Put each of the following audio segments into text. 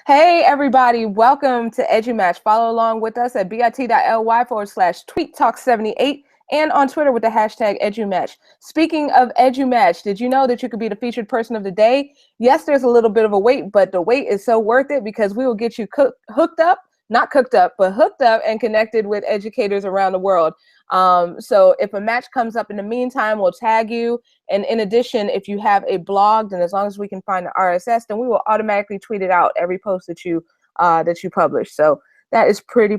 Hey, everybody. Welcome to EduMatch. Follow along with us at bit.ly/tweettalk78 and on Twitter with the hashtag EduMatch. Speaking of EduMatch, did you know that you could be the featured person of the day? Yes, there's a little bit of a wait, but the wait is so worth it because we will get you hooked up, not cooked up, but hooked up and connected with educators around the world. So if a match comes up in the meantime, we'll tag you. And in addition, if you have a blog, then as long as we can find the RSS, then we will automatically tweet it out every post that you publish. So that is pretty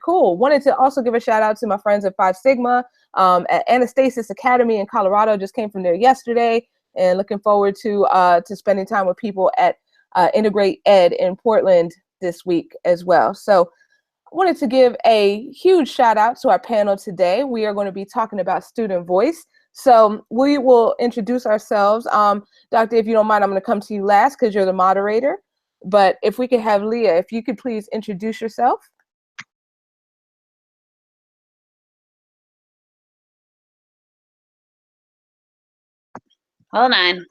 cool. Wanted to also give a shout out to my friends at Phi Sigma at Anastasis Academy in Colorado. Just came from there yesterday, and looking forward to spending time with people at Integrate Ed in Portland this week as well. So I wanted to give a huge shout out to our panel today. We are going to be talking about student voice. So we will introduce ourselves. Doctor, if you don't mind, I'm going to come to you last because you're the moderator. But if we could have Leah, if you could please introduce yourself. Hold on.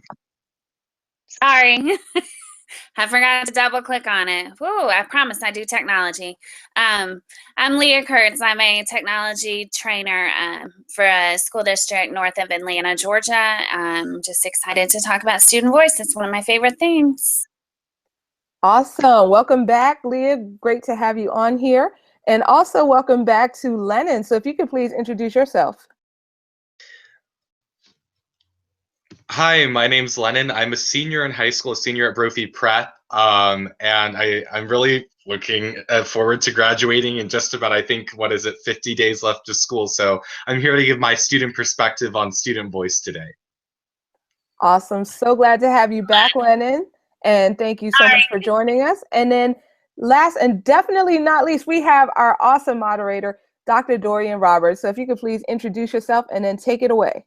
Sorry. I forgot to double click on it. Whoa, I promise I do technology. I'm Leah Kurtz. I'm a technology trainer for a school district north of Atlanta, Georgia. I'm just excited to talk about student voice. It's one of my favorite things. Awesome. Welcome back, Leah. Great to have you on here. And also welcome back to Lennon. So if you could please introduce yourself. Hi, my name's Lennon. I'm a senior in high school, a senior at Brophy Prep, and I'm really looking forward to graduating in just about, I think, 50 days left of school. So I'm here to give my student perspective on student voice today. Awesome. So glad to have you back, Lennon. And thank you so much for joining us. And then last and definitely not least, we have our awesome moderator, Dr. Dorian Roberts. So if you could please introduce yourself and then take it away.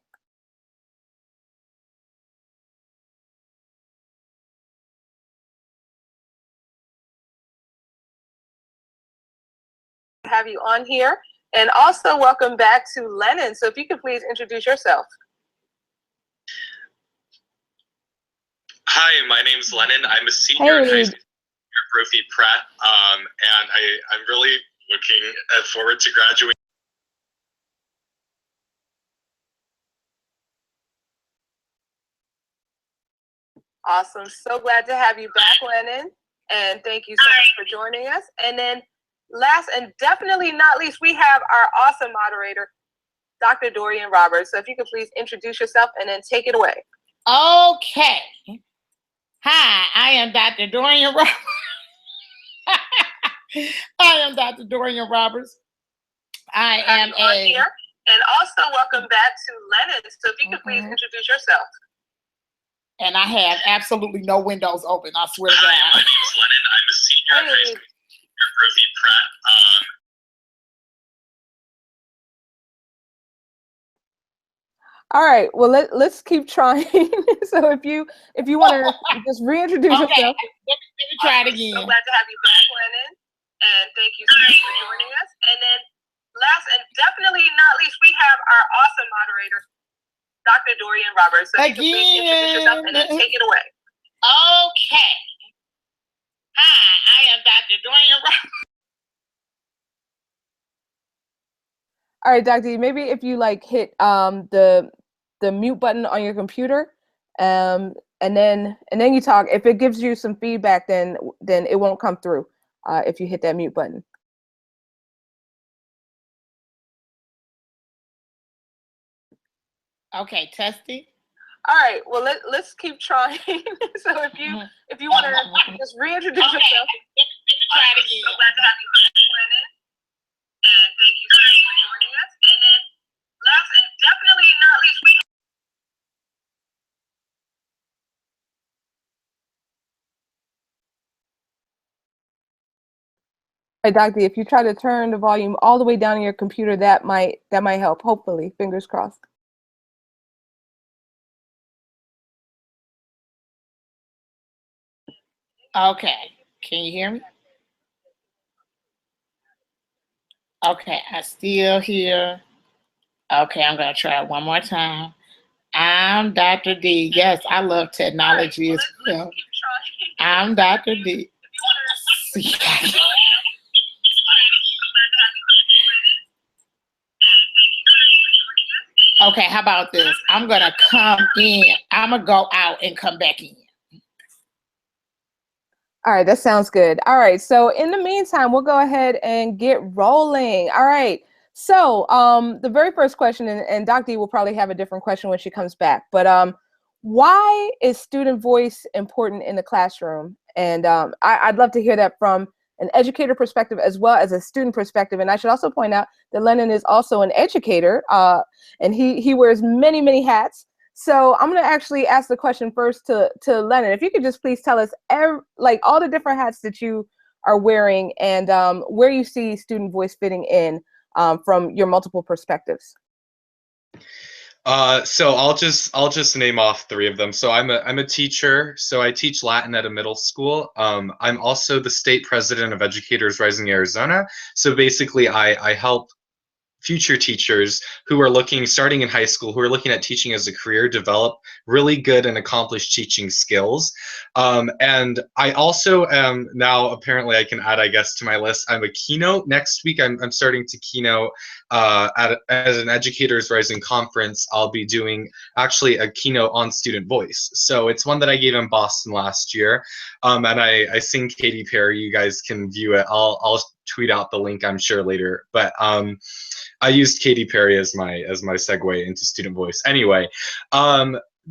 Have you on here, and also welcome back to Lennon. So if you could please introduce yourself. Hi, my name's Lennon. I'm a senior in high school at Brophy Prep, and I'm really looking forward to graduating. Awesome. So glad to have you back, Lennon. And thank you so much for joining us. And then last and definitely not least, we have our awesome moderator, Dr. Dorian Roberts. So if you could please introduce yourself and then take it away. Okay. Hi, I am Dr. Dorian Roberts. I am Dr. Dorian Roberts. I am here. And also welcome back to Lennon. So if you could please introduce yourself. And I have absolutely no windows open, I swear to God. Hi, my name's Lennon. I'm a senior in high school at Brophy Prep. All right, well let's keep trying. So if you want to just reintroduce yourself. Let me try it again. So glad to have you back, Lennon, and thank you so much for joining us. And then last and definitely not least, we have our awesome moderator, Dr. Dorian Roberts. So if you can please introduce yourself and then take it away. Okay. Hi, I am Dr. Dorian Roberts. All right, Dr. Maybe if you like hit the mute button on your computer, and then you talk. If it gives you some feedback, then it won't come through if you hit that mute button. Okay, testing. All right, well let's keep trying. So if you want to just reintroduce yourself. Let me try it again. So glad to have you back, Lennon, and thank you so much for joining us. And then last and definitely not least, we. All right, Doctor, if you try to turn the volume all the way down on your computer, that might help. Hopefully, fingers crossed. Okay, can you hear me? Okay, I still hear. Okay, I'm gonna try it one more time. I'm Dr. D. Yes, I love technology as well. I'm Dr. D. see. Okay, how about this? I'm gonna come in. I'm gonna go out and come back in. All right, that sounds good. All right, so in the meantime, we'll go ahead and get rolling. All right, so the very first question, and Dr. E will probably have a different question when she comes back, but why is student voice important in the classroom? And I'd love to hear that from an educator perspective as well as a student perspective. And I should also point out that Lennon is also an educator, and he wears many, many hats. So I'm going to actually ask the question first to Lennon. If you could just please tell us like all the different hats that you are wearing and where you see student voice fitting in from your multiple perspectives. So I'll just name off 3 of them. So I'm a teacher. So I teach Latin at a middle school. I'm also the state president of Educators Rising Arizona. So basically I help future teachers who are starting in high school, who are looking at teaching as a career, develop really good and accomplished teaching skills. And I also am now, apparently I can add, I guess, to my list, I'm a keynote. Next week, I'm starting to keynote as an Educators Rising conference. I'll be doing actually a keynote on student voice. So it's one that I gave in Boston last year. And I sing Katy Perry. You guys can view it. I'll tweet out the link, I'm sure, later. But I used Katy Perry as my segue into student voice. Anyway,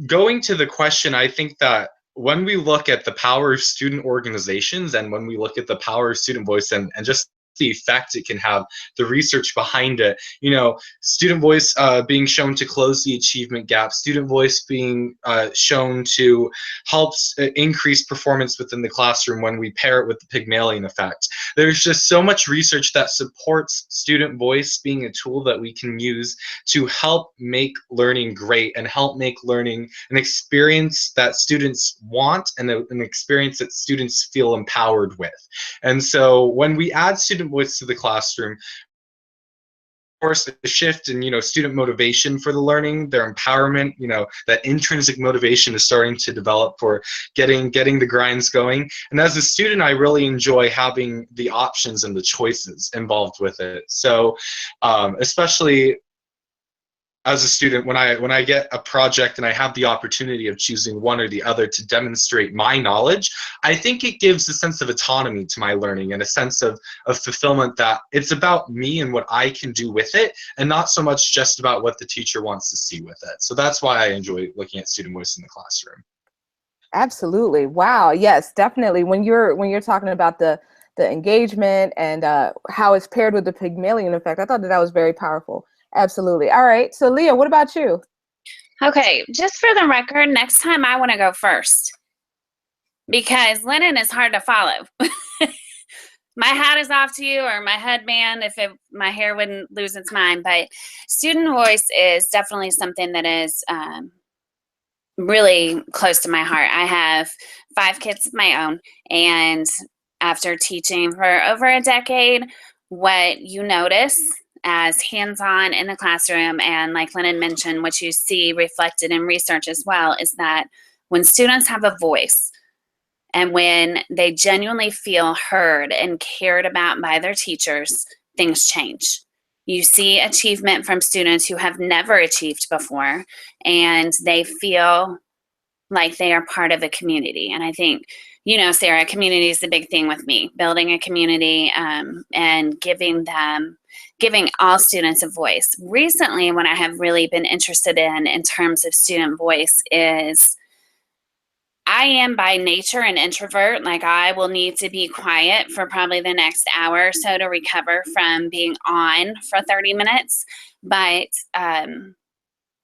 going to the question, I think that when we look at the power of student organizations and when we look at the power of student voice and just the effect it can have, the research behind it, student voice being shown to close the achievement gap, student voice being shown to help increase performance within the classroom when we pair it with the Pygmalion effect. There's just so much research that supports student voice being a tool that we can use to help make learning great and help make learning an experience that students want and an experience that students feel empowered with. And so when we add student voice to the classroom, of course, a shift in student motivation for the learning, their empowerment, that intrinsic motivation is starting to develop for getting the grinds going. And as a student, I really enjoy having the options and the choices involved with it. So especially as a student, when I get a project and I have the opportunity of choosing one or the other to demonstrate my knowledge, I think it gives a sense of autonomy to my learning and a sense of fulfillment, that it's about me and what I can do with it and not so much just about what the teacher wants to see with it. So that's why I enjoy looking at student voice in the classroom. Absolutely. Wow. Yes, definitely. When you're talking about the engagement and how it's paired with the Pygmalion effect, I thought that was very powerful. Absolutely. All right. So Leah, what about you? Okay, just for the record, next time I want to go first because Lennon is hard to follow. My hat is off to you, or my headband if my hair wouldn't lose its mind. But student voice is definitely something that is really close to my heart. I have 5 kids of my own, and after teaching for over a decade, what you notice as hands-on in the classroom, and like Lennon mentioned, what you see reflected in research as well, is that when students have a voice and when they genuinely feel heard and cared about by their teachers, things change. You see achievement from students who have never achieved before, and they feel like they are part of a community. And I think, Sarah, community is the big thing with me, building a community and giving all students a voice. Recently, what I have really been interested in terms of student voice is I am by nature an introvert. Like, I will need to be quiet for probably the next hour or so to recover from being on for 30 minutes. But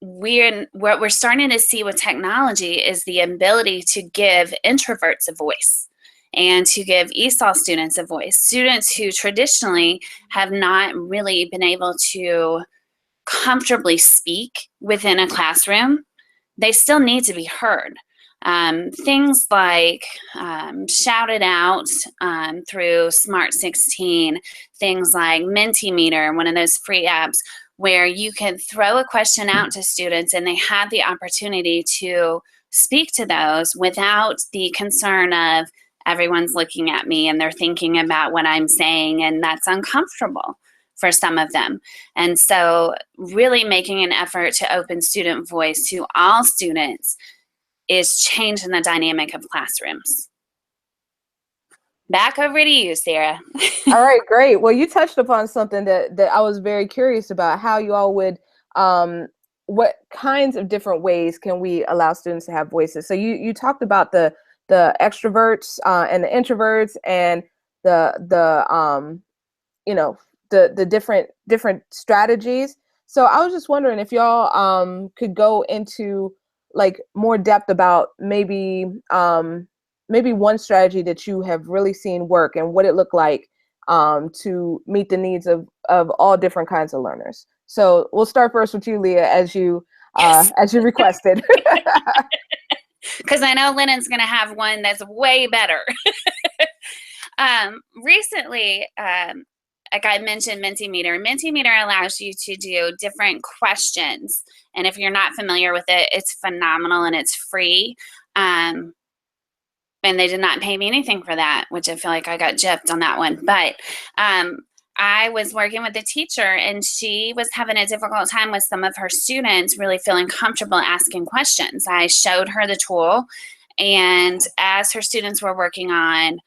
what we're starting to see with technology is the ability to give introverts a voice and to give ESOL students a voice. Students who traditionally have not really been able to comfortably speak within a classroom, they still need to be heard. Things like shouted out through Smart 16, things like Mentimeter, one of those free apps where you can throw a question out to students and they have the opportunity to speak to those without the concern of everyone's looking at me and they're thinking about what I'm saying, and that's uncomfortable for some of them. And so really making an effort to open student voice to all students is changing the dynamic of classrooms. Back over to you, Sarah. All right, great. Well, you touched upon something that I was very curious about, how you all would, what kinds of different ways can we allow students to have voices? So you talked about the extroverts and the introverts and the you know, the different strategies. So I was just wondering if y'all could go into like more depth about maybe one strategy that you have really seen work and what it looked like to meet the needs of all different kinds of learners. So we'll start first with you, Leah, as you requested. Because I know Lennon's going to have one that's way better. Recently, like I mentioned, Mentimeter. Mentimeter allows you to do different questions. And if you're not familiar with it, it's phenomenal and it's free. And they did not pay me anything for that, which I feel like I got gypped on that one. But I was working with a teacher and she was having a difficult time with some of her students really feeling comfortable asking questions. I showed her the tool, and as her students were working on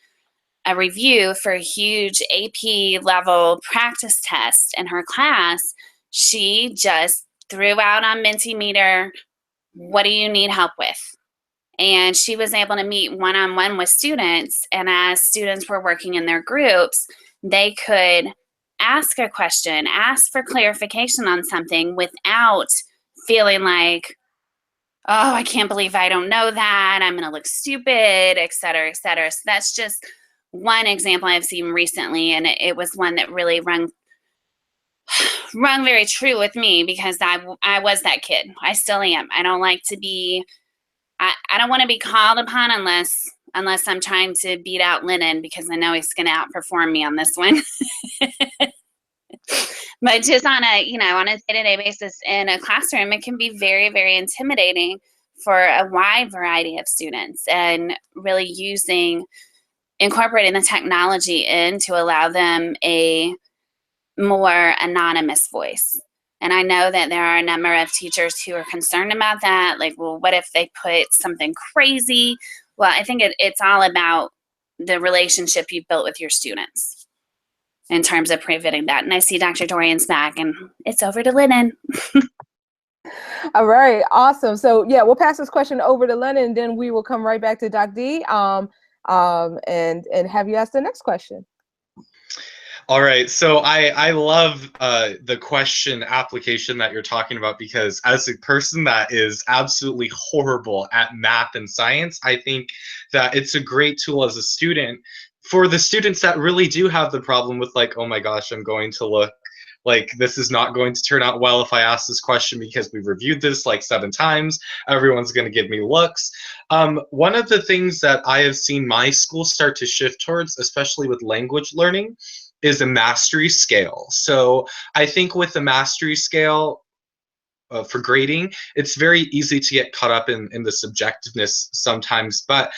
a review for a huge AP level practice test in her class, she just threw out on Mentimeter, what do you need help with? And she was able to meet one-on-one with students. And as students were working in their groups, they could ask a question, ask for clarification on something without feeling like, oh, I can't believe I don't know that, I'm going to look stupid, et cetera, et cetera. So that's just one example I've seen recently, and it was one that really rung very true with me, because I was that kid. I still am. I don't like to be, I don't want to be called upon unless I'm trying to beat out Lennon, because I know he's going to outperform me on this one. But just on a day-to-day basis in a classroom, it can be very, very intimidating for a wide variety of students, and really incorporating the technology in to allow them a more anonymous voice. And I know that there are a number of teachers who are concerned about that. Like, well, what if they put something crazy? Well, I think it's all about the relationship you've built with your students in terms of preventing that. And I see Dr. Dorian's back, and it's over to Lennon. All right, awesome. So yeah, we'll pass this question over to Lennon, and then we will come right back to Doc D. And have you ask the next question. All right, so I love the question application that you're talking about, because as a person that is absolutely horrible at math and science, I think that it's a great tool as a student for the students that really do have the problem with, like, oh my gosh, I'm going to look like this is not going to turn out well if I ask this question, because we've reviewed this like 7 times. Everyone's going to give me looks. One of the things that I have seen my school start to shift towards, especially with language learning, is a mastery scale. So I think with the mastery scale for grading, it's very easy to get caught up in the subjectiveness sometimes, but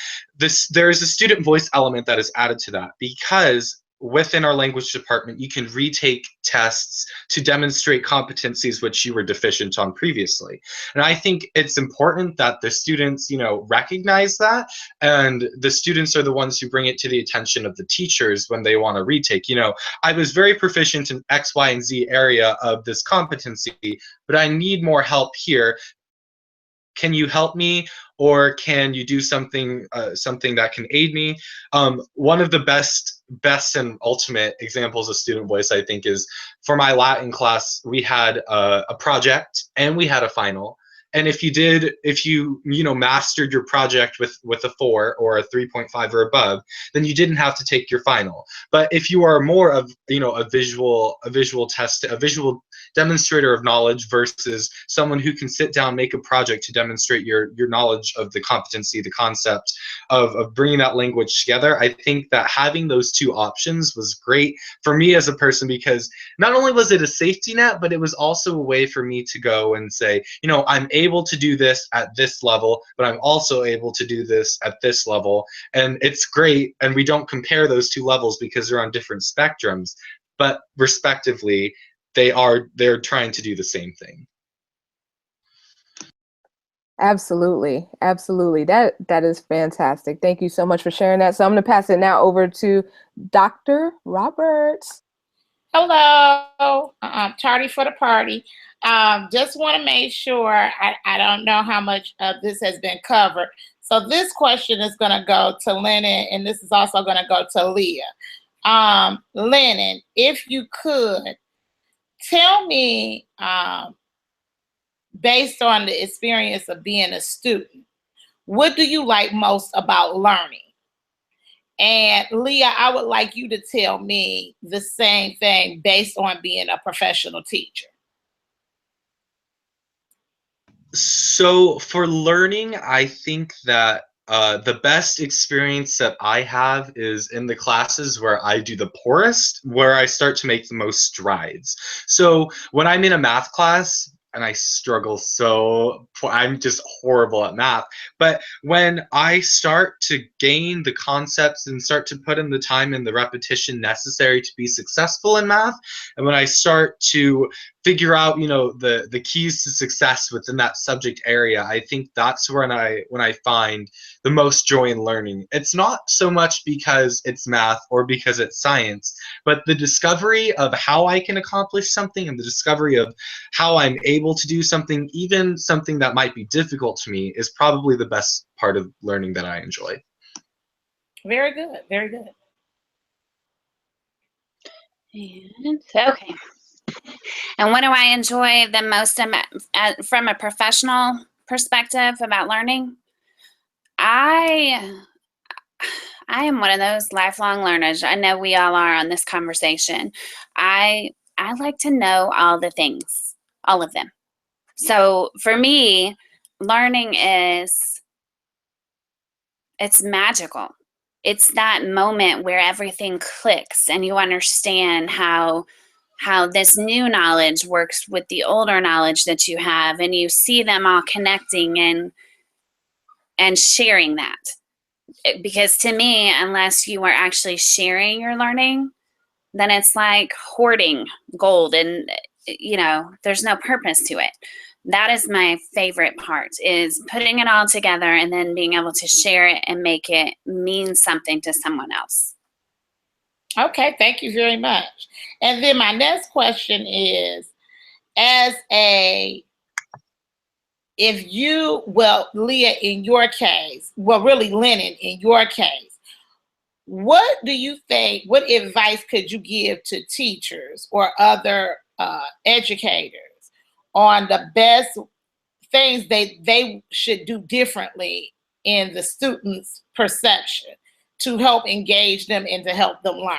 there is a student voice element that is added to that, because within our language department, you can retake tests to demonstrate competencies which you were deficient on previously. And I think it's important that the students, recognize that, and the students are the ones who bring it to the attention of the teachers when they want to retake. I was very proficient in X, Y, and Z area of this competency, but I need more help here. Can you help me? Or can you do something that can aid me? One of the best and ultimate examples of student voice, I think, is for my Latin class. We had a project and we had a final. And if you mastered your project with a 4 or a 3.5 or above, then you didn't have to take your final. But if you are more of a visual test, a visual demonstrator of knowledge versus someone who can sit down, make a project to demonstrate your knowledge of the competency, the concept of bringing that language together. I think that having those two options was great for me as a person, because not only was it a safety net, but it was also a way for me to go and say, you know, I'm able to do this at this level, but I'm also able to do this at this level. And it's great. And we don't compare those two levels because they're on different spectrums, but respectively, they're trying to do the same thing. Absolutely. Absolutely. That is fantastic. Thank you so much for sharing that. So I'm going to pass it now over to Dr. Roberts. Hello. Tardy for the party. Just want to make sure, I don't know how much of this has been covered. So this question is going to go to Lennon, and this is also going to go to Leah. Lennon, if you could, tell me, based on the experience of being a student, what do you like most about learning? And Leah, I would like you to tell me the same thing based on being a professional teacher. So for learning, I think that the best experience that I have is in the classes where I do the poorest, where I start to make the most strides. So when I'm in a math class, and I struggle so, I'm just horrible at math. But when I start to gain the concepts and start to put in the time and the repetition necessary to be successful in math, and when I start to figure out, you know, the keys to success within that subject area, I think that's when I find the most joy in learning. It's not so much because it's math or because it's science, but the discovery of how I can accomplish something and the discovery of how I'm able to do something, even something that might be difficult to me, is probably the best part of learning that I enjoy. Very good. Very good. And, okay. And what do I enjoy the most from a professional perspective about learning? I am one of those lifelong learners. I know we all are on this conversation. I like to know all the things, all of them. So for me, learning it's magical. It's that moment where everything clicks and you understand how this new knowledge works with the older knowledge that you have, and you see them all connecting and sharing that. Because to me, unless you are actually sharing your learning, then it's like hoarding gold, and you know, there's no purpose to it. That is my favorite part, is putting it all together and then being able to share it and make it mean something to someone else. Okay, thank you very much. And then my next question is, Leah, in your case, well, really Lennon, in your case, what do you think, what advice could you give to teachers or other educators on the best things they should do differently in the students' perception to help engage them and to help them learn?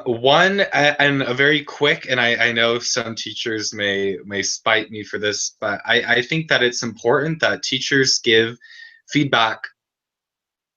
One, and a very quick, and I know some teachers may spite me for this, but I think that it's important that teachers give feedback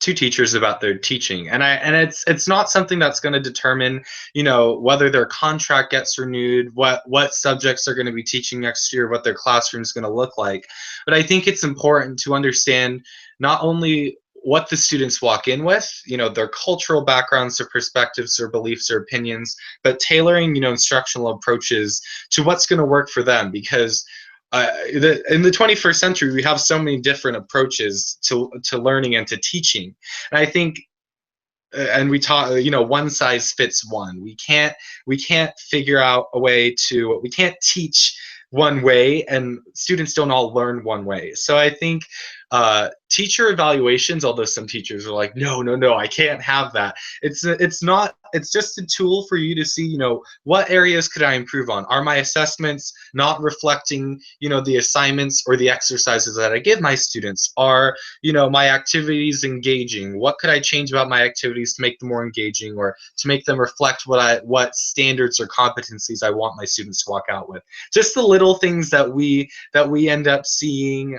to teachers about their teaching, and it's not something that's going to determine, you know, whether their contract gets renewed, what subjects they're going to be teaching next year, what their classroom is going to look like. But I think it's important to understand not only what the students walk in with, you know, their cultural backgrounds, their perspectives, their beliefs, their opinions, but tailoring, you know, instructional approaches to what's going to work for them, because in the 21st century, we have so many different approaches to learning and to teaching. And I think, and we talk, you know, one size fits one. We can't figure out a way to, we can't teach one way, and students don't all learn one way. So I think teacher evaluations, although some teachers are like, no, no, no, I can't have that. It's not, it's just a tool for you to see, you know, what areas could I improve on? Are my assessments not reflecting, you know, the assignments or the exercises that I give my students? Are, you know, my activities engaging? What could I change about my activities to make them more engaging, or to make them reflect what standards or competencies I want my students to walk out with? Just the little things that we end up seeing,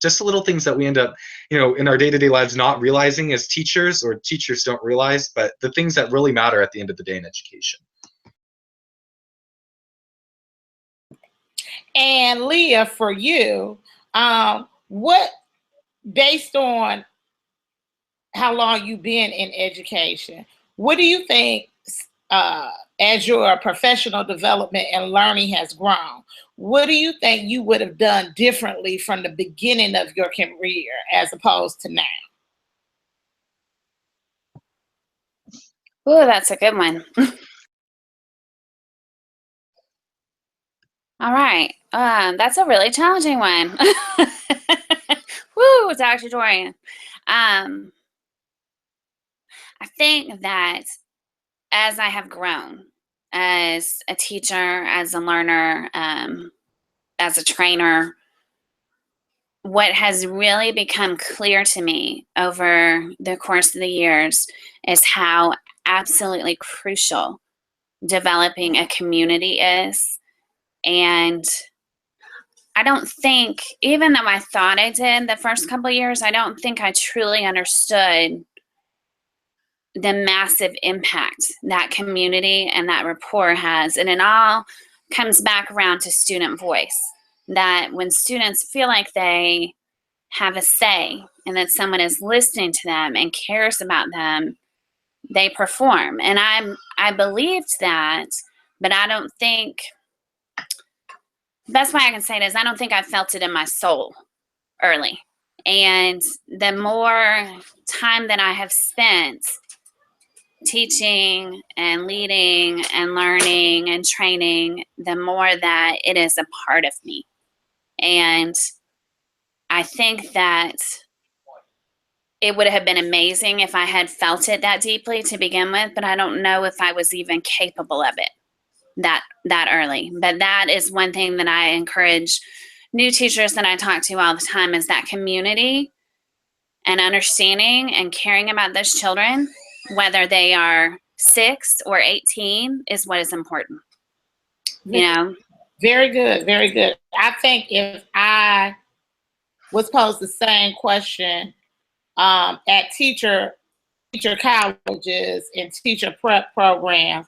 just the little things that we end up, you know, in our day-to-day lives not realizing as teachers, or teachers don't realize, but the things that really matter at the end of the day in education. And Leah, for you, what, based on how long you've been in education, what do you think, as your professional development and learning has grown, what do you think you would have done differently from the beginning of your career as opposed to now? Ooh, that's a good one. All right. That's a really challenging one. Woo, Dr. Dorian. I think that as I have grown as a teacher, as a learner, as a trainer, what has really become clear to me over the course of the years is how absolutely crucial developing a community is. And I don't think, even though I thought I did the first couple of years, I don't think I truly understood the massive impact that community and that rapport has. And it all comes back around to student voice, that when students feel like they have a say and that someone is listening to them and cares about them, they perform. And I believed that, but I don't think, best way I can say it is, I don't think I felt it in my soul early. And the more time that I have spent teaching and leading and learning and training, the more that it is a part of me. And I think that it would have been amazing if I had felt it that deeply to begin with, but I don't know if I was even capable of it that early. But that is one thing that I encourage new teachers that I talk to all the time, is that community and understanding and caring about those children, whether they are 6 or 18, is what is important. You know? Very good, very good. I think if I was posed the same question at teacher colleges and teacher prep programs,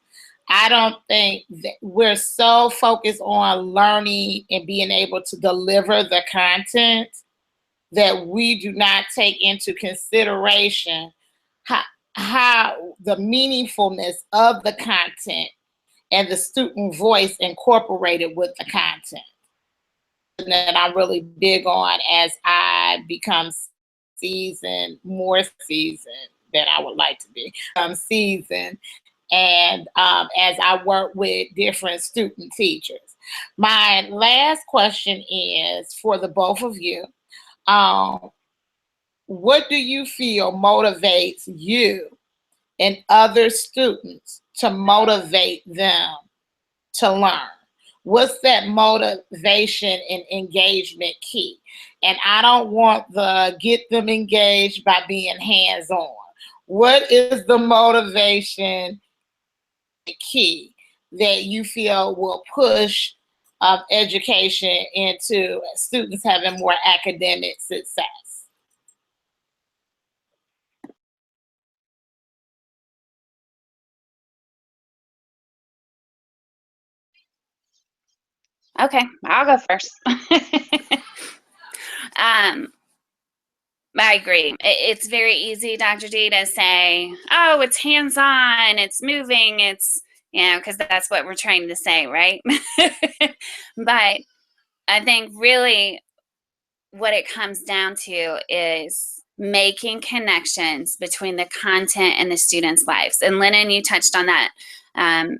I don't think that we're so focused on learning and being able to deliver the content that we do not take into consideration how the meaningfulness of the content and the student voice incorporated with the content. And that I'm really big on as I become more seasoned than I would like to be. Seasoned. And as I work with different student teachers. My last question is for the both of you. What do you feel motivates you and other students to motivate them to learn? What's that motivation and engagement key? And I don't want the get them engaged by being hands-on. What is the motivation key that you feel will push education into students having more academic success? Okay, I'll go first. I agree. It's very easy, Dr. D, to say, oh, it's hands-on, it's moving, it's, you know, because that's what we're trying to say, right? But I think really what it comes down to is making connections between the content and the students' lives. And Lennon, you touched on that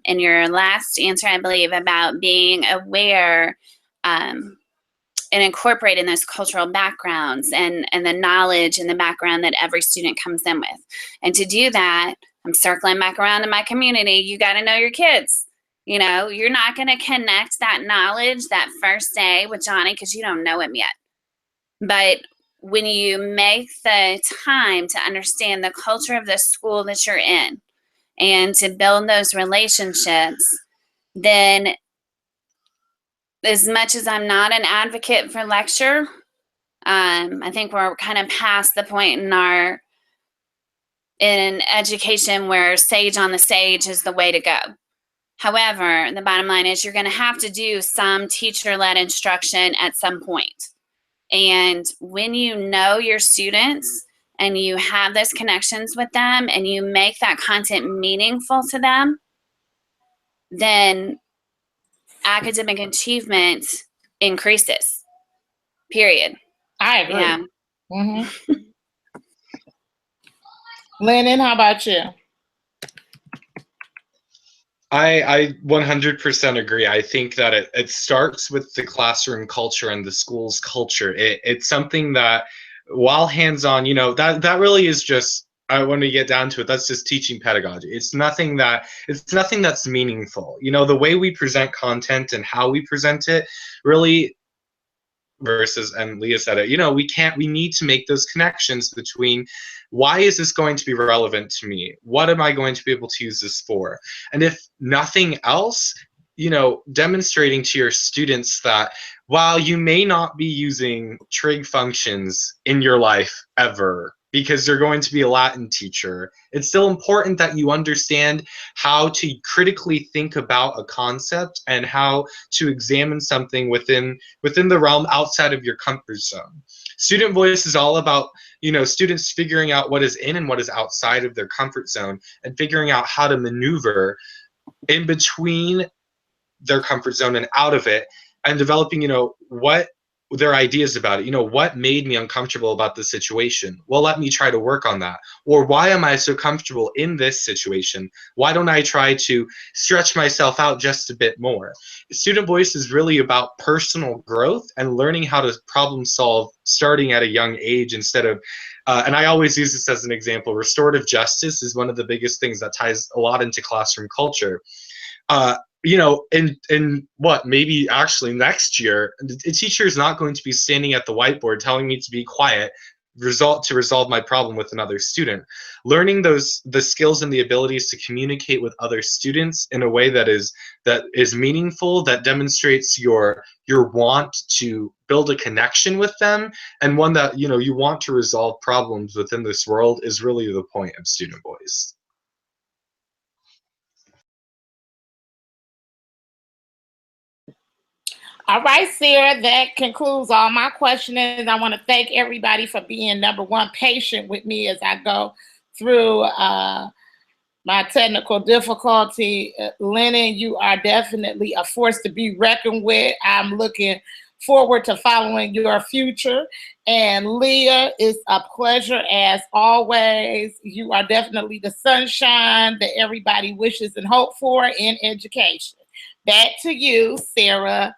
in your last answer, I believe, about being aware incorporating those cultural backgrounds and the knowledge and the background that every student comes in with. And to do that, I'm circling back around to my community. You got to know your kids. You know, you're not going to connect that knowledge that first day with Johnny because you don't know him yet. But when you make the time to understand the culture of the school that you're in and to build those relationships, then as much as I'm not an advocate for lecture, I think we're kind of past the point in education where sage on the stage is the way to go. However, the bottom line is you're going to have to do some teacher-led instruction at some point. And when you know your students and you have those connections with them and you make that content meaningful to them, then academic achievement increases, period. I agree. Yeah. Mm-hmm. Lennon, how about you? I 100% agree. I think that it starts with the classroom culture and the school's culture. It's something that, while hands-on, you know, that really is just, when we get down to it, that's just teaching pedagogy. It's nothing that's meaningful. You know, the way we present content and how we present it really versus, and Leah said it, you know, we need to make those connections between why is this going to be relevant to me? What am I going to be able to use this for? And if nothing else, you know, demonstrating to your students that while you may not be using trig functions in your life ever, because you're going to be a Latin teacher, it's still important that you understand how to critically think about a concept and how to examine something within the realm outside of your comfort zone. Student voice is all about, you know, students figuring out what is in and what is outside of their comfort zone and figuring out how to maneuver in between their comfort zone and out of it, and developing, you know, what their ideas about it. You know, what made me uncomfortable about the situation? Well, let me try to work on that. Or why am I so comfortable in this situation? Why don't I try to stretch myself out just a bit more? Student voice is really about personal growth and learning how to problem solve starting at a young age instead of, and I always use this as an example, restorative justice is one of the biggest things that ties a lot into classroom culture. You know, in what, maybe actually next year, a teacher is not going to be standing at the whiteboard telling me to be quiet, to resolve my problem with another student. Learning the skills and the abilities to communicate with other students in a way that is meaningful, that demonstrates your want to build a connection with them, and one that, you know, you want to resolve problems within this world, is really the point of student voice. All right, Sarah, that concludes all my questions. I want to thank everybody for being, number one, patient with me as I go through my technical difficulty. Lennon, you are definitely a force to be reckoned with. I'm looking forward to following your future. And Leah, it's a pleasure as always. You are definitely the sunshine that everybody wishes and hopes for in education. Back to you, Sarah.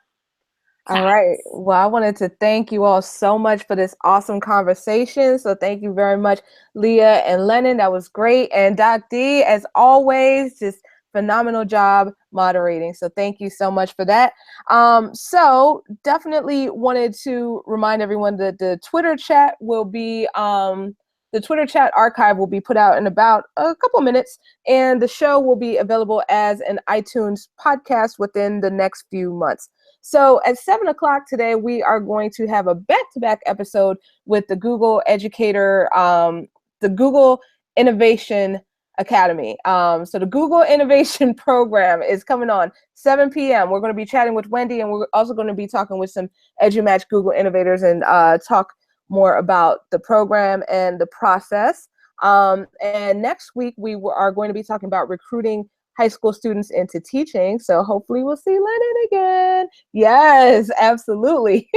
All right. Well, I wanted to thank you all so much for this awesome conversation. So thank you very much, Leah and Lennon. That was great. And Doc D, as always, just phenomenal job moderating. So thank you so much for that. So definitely wanted to remind everyone that the Twitter chat will be, the Twitter chat archive will be put out in about a couple minutes, and the show will be available as an iTunes podcast within the next few months. So at 7 o'clock today, we are going to have a back-to-back episode with the Google Educator, the Google Innovation Academy. So the Google Innovation Program is coming on 7 p.m. We're going to be chatting with Wendy, and we're also going to be talking with some EduMatch Google innovators and talk more about the program and the process. And next week, we are going to be talking about recruiting high school students into teaching. So hopefully we'll see Lennon again. Yes, absolutely.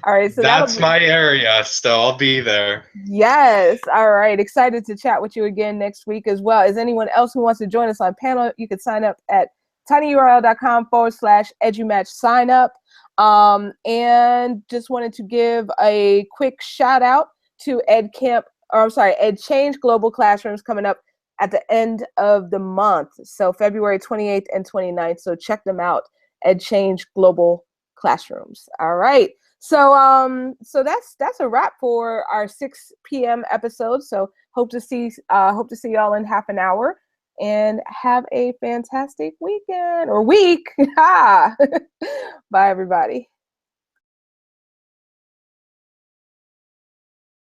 All right. So that's my area, so I'll be there. Yes. All right. Excited to chat with you again next week as well. Is anyone else who wants to join us on panel? You could sign up at tinyurl.com/edumatch sign up. And just wanted to give a quick shout out to EdChange Global Classrooms coming up at the end of the month. So February 28th and 29th. So check them out, EdChange Global Classrooms. All right. So that's a wrap for our 6 p.m. episode. So hope to see y'all in half an hour, and have a fantastic weekend or week. Bye everybody.